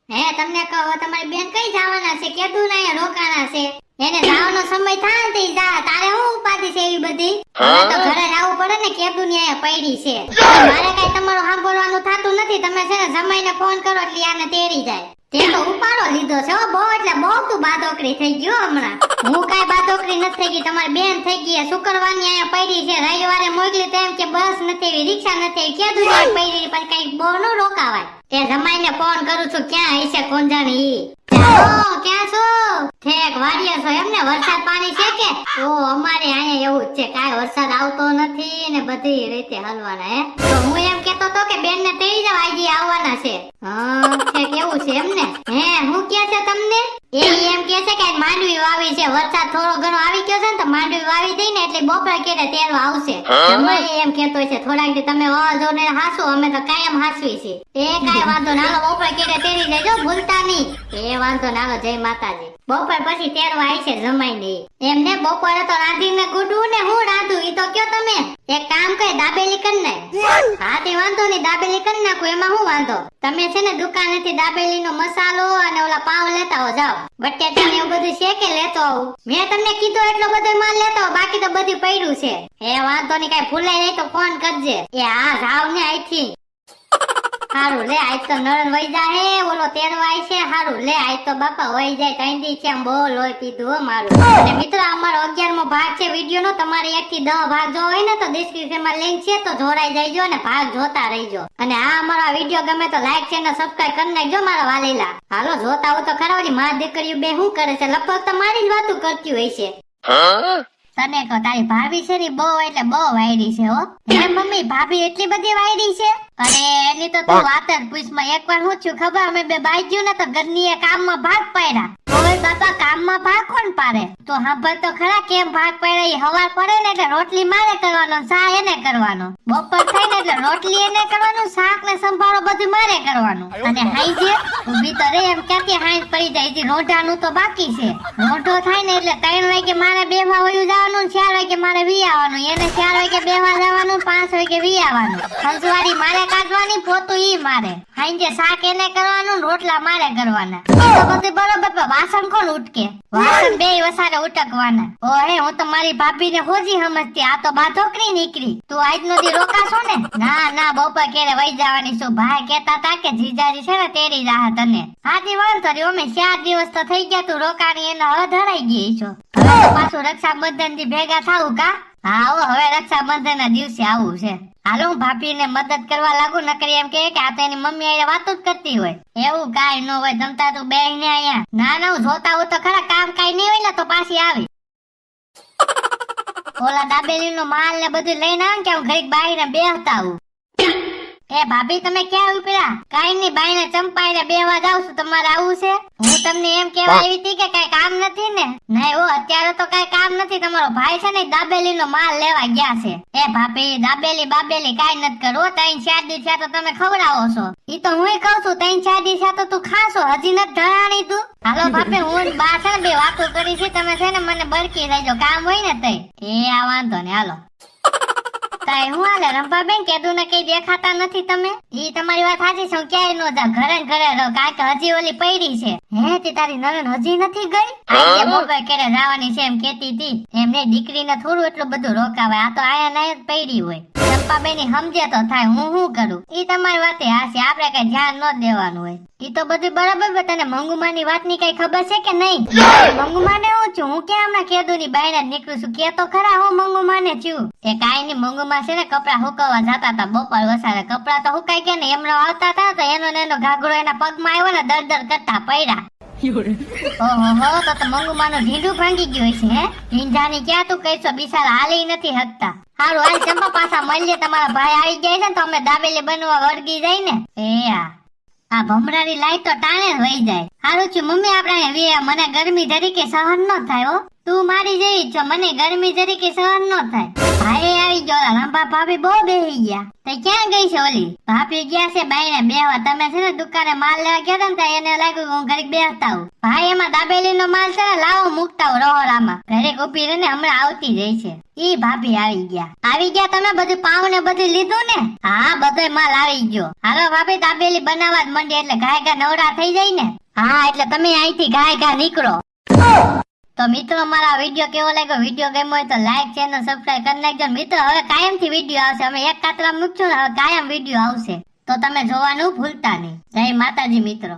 હે તમને કહો તમારી બેન કઈ જવાના છે કેદું ના અહીંયા રોકાણા છે એને જવાનો સમય થાય ને ઈ જા તારે હું ઉપાધિ છે એવી બધી હવે તો ઘરે જવું પડે ને કેદું ની અહીંયા પડી છે મારે કઈ તમારું સાંભળવાનું થાતું નથી તમે છે ને જમાઈને ફોન કરો એટલે આને તેડી જાય તે તો ઉપાડો લીધો છે હો બહુ એટલે બહુ તું બાદોકરી થઈ ગયો હમણાં હું કાઈ બાદોકરી નથી થઈ ગઈ તમારી બેન થઈ ગઈ શુક્રવારની અહીંયા પડી છે રવિવારે મોકલી તો એમ કે બસ નથી એવી રિક્ષા નથી એવી કેદું ની પડી પણ કઈ બહુ ન રોકાવાય તે જમાઈને ફોન કરું છું ક્યાં હશે કોણ જાણે ઈ ક્યાં છો ઠેક વાડિયા છો એમને વરસાદ પાણી છે કે ઓ અમારે અહીંયા એવું જ છે કાઈ વરસાદ આવતો નથી ને બધી રીતે હલવાના હે તો હું એમ કેતો તો કે બેન ને તેડી જાવ આજે આવવાના છે હા ઠેક એવું છે એમને હે હું કે છે તમને એ એમ કે છે કે માંડવી વાવી છે વરસાદ થોડો ઘણો આવી ગયો છે ને તો માંડવી વાવી દઈ ને એટલે બપોર કેરે તેરવા આવશે અમારે એમ કેતો છે થોડાક દી તમે વાજો ને હાસો અમે તો કાયમ હાસવી છે એ કાઈ વાંધો ના બપોર કેરે તેરી લેજો ભૂલતા નહીં એ વાંધો ના જય માતાજી બપોર પછી તેરવા આવી છે જમાઈ ને એમને બપોરે તો રાંધીને ગુડવું ને હું રાંધું ઈ તો કયો તમે એક કામ કરે દાબેલી કરી નાખ હા તે વાંધો નહીં દાબેલી કરી નાખું એમાં હું વાંધો તમે છે ને દુકાનેથી દાબેલી નો મસાલો અને ઓલા પાવ લેતા આવો જાઓ બટેટા ને એવું બધું છે કે લેતો આવું મેં તમને કીધું એટલો બધો માલ લેતો આવો બાકી તો બધું પડ્યું છે એ વાંધો નહીં કઈ ભૂલાય નહીં તો ફોન કરજે એ હા જાવ ને અહીંથી હારું લે આજ તો નળન વઈ જાય ઓલો તેરવાય છે હારું લે આજ તો બાપા વઈ જાય તંદી છે આમ બહુ લોહી પીધું હો મારું અને મિત્રો અમારો 11મો ભાગ છે વિડિયો નો તમારે 1 થી 10 ભાગ જો હોય ને તો ડિસ્ક્રિપ્શન માં લિંક છે તો જોડાઈ જાયજો અને ભાગ જોતા રહેજો અને આ અમારો વિડિયો ગમે તો લાઈક ચેનલ સબસ્ક્રાઇબ કરી નાખજો મારા વાલીલા હાલો જોતા હો તો ખરા ઓલી માં દીકરીઓ બે શું કરે છે લગભગ તો મારી જ વાતો કરતી હોય છે તને કહો તારી ભાભી છે ને બહુ એટલે બહુ વાયડી છે હો હે મમ્મી ભાભી એટલી બધી વાયડી છે અરે એની તો તું વાત જ પૂછમાં એકવાર હું છું ખબર અમે બે બાજ્યું ને તો ઘરની કામમાં ભાગ પાડ્યા હવે બાપા કામમાં ભાગ કોણ પાડે તો હાંભળ તો ખરા કેમ ભાગ પાડ્યા ઈ હવાર પડે ને એટલે રોટલી મારે કરવાનો સા એને કરવાનો બપોર થાય ને એટલે રોટલી એને કરવાનું શાક ને સંભાળો બધું મારે કરવાનું અને હાઈ જે ઊભી તો રે એમ ક્યાંથી હાઈ પડી જાય છે રોઢાનું તો બાકી છે રોઢો થાય ને એટલે 3 વાગે મારે બેવા વયું જવાનું 4 વાગે મારે વી આવવાનું એને 4 વાગે બેવા જવાનું 5 વાગે વી આવવાનું સંજવારી મારે કાઢવાની પોતું ઈ મારે હાંજે શાક એને કરવાનું રોટલા મારે કરવાના એ તો બધું બરોબર પણ વાસણ કોણ ઉટકે વાસણ બેય વસારે ઉટકવાના ઓહે હું તો મારી ભાભીને હોજી સમજતી આ તો બાધોકરી નીકળી તું આજનો દી રોકાશો ને ના ના બપોર કેરે વઈ જવાની છું ભાઈ કહેતા તા કે જીજાજી છે ને તેરી રાહ તને હાજી વાંધો રે અમે 4 દિવસ તો થઈ ગયા તું રોકાણી એને હવે ધરાઈ ગઈ છો હવે તો પાછું રક્ષાબંધન થી ભેગા થાવું કા હા હવે રક્ષાબંધન ના દિવસે આવું છે હાલો હું ભાભી ને મદદ કરવા લાગુ નકરી એમ કે આ તો એની મમ્મી આઈને વાતો જ કરતી હોય એવું કાઈ ન હોય જમતા તું બેહ ને આયા ના ના હું જોતા હું તો ખરા કામ કાઈ નહીં હોય ને તો પાછી આવી ઓલા દાબેલી નો માલ ને બધું લઈને આવ કે હું ઘડીક બાઈને બેહતા આવું એ ભાભી તમે ક્યાં ઉપડ્યા કાઈ ની બાઈને ચંપાઈને બેહવા જાવ છું તમારે આવું છે હું તમને એમ કહેવા આવી હતી કે કઈ કામ નથી ને નહીં ઓ અત્યારે તો કઈ કામ નથી તમારો ભાઈ છે ને દાબેલી નો માલ લેવા ગયા છે એ ભાભી દાબેલી બાબેલી કાઈ નથી કરો 3-4 દી થયા તો તમે ખવડાવો છો ઈ તો હુંય કહું છું 3-4 દી થયા તો તું ખાશો હજી નથી ઢળાણી તું હાલો ભાભી હું બા છે ને બે વાતો કરી છે તમે છે ને મને બરકી રહેજો કામ હોય ને તઈ એ આ વાંધો ને હાલો તાઈ હું હાલે રંભાબેન કેદું ને કઈ દેખાતા નથી તમે ઈ તમારી વાત સાચી છે હું ક્યાંય નો જા ઘરે ને ઘરે રહો કારણ કે હજી ઓલી પડી છે હે તે તારી નણંદ હજી નથી ગઈ આજે બપોર કેરે જવાની છે એમ કેતી હતી એમને દીકરીને થોડું એટલું બધું રોકાવાય આ તો આયા નાય જ પડી હોય ચંપાબેની સમજે તો થાય હું કરું ઈ તમારી વાતે હાશે આપણે કઈ ધ્યાન ન દેવાનું હોય ઈ તો બધું બરાબર તને મંગુમાની વાતની કઈ ખબર છે કે નહીં મંગુમાને હું છું હું ક્યાં હમણાં કેદુની બાયને નીકળું છું કે તો ખરા હું મંગુમાને છું એ કાઈ ની મંગુમા છે ને કપડા હુકવવા જતા હતા બપોર વસારે કપડા તો હુકાઈ ગયા ને એમનો આવતા હતા તો એનો ઘાઘરો એના પગમાં આવ્યો ને દર કરતા પડ્યા ઓહો તો મંગુમાનું ઢીંડું ભાંગી ગયું છે હે ઢીંઢાની ક્યાં તું કહીશો બિચારા હાલી નથી હકતા હારું હાલ ચંપા પાછા મળીએ તમારા ભાઈ આવી ગયા છે ને તો અમે દાબેલી બનવા વળગી જાય ને એ આ ભમરાની લાઈટ તો ટાણે જ વહી જાય હારું છું મમ્મી આપણે મને ગરમી જરીકે સહન ન થાય હો તું મારી જેવી છો મને ગરમી જરીકે સહન ન થાય ભાઈ આવી આવી ગયો. ઓલા લંબા ભાભી બહુ બેહી ગયા. તે ક્યાં ગઈ છે ઓલી ભાભી? ગયા છે બાઈને બેહવા. તમે છે ને દુકાને માલ લેવા ગયા હતા ને એને લાગ્યું કે હું ઘડીક બેસતા આવું. ભાઈ એમાં દાબેલી નો માલ છે ને લાવો મૂકતા આવું રહોડામાં. ઘડીક ઉભી રહીને હમણાં આવતી જાય છે. ઈ ભાભી આવી ગયા. આવી ગયા તમે? બધું પાવ ને બધું લીધું ને? હા બધો માલ આવી ગયો. હાલો ભાભી દાબેલી બનાવવા જ મંડી એટલે ગાય ગા નવરા થઈ જાય ને. હા એટલે તમે અહીંથી ગાય ગા નીકળો. તો મિત્રો મારા વિડીયો કેવો લાગ્યો? વિડીયો ગમ્યો હોય તો લાઈક ચેનલ સબસ્ક્રાઇબ કરી નાખજો. મિત્રો હવે કાયમથી વિડીયો આવશે. અમે એક કાતરા મૂકશું ને હવે કાયમ વિડીયો આવશે, તો તમે જોવાનું ભૂલતા નહીં. જય માતાજી મિત્રો.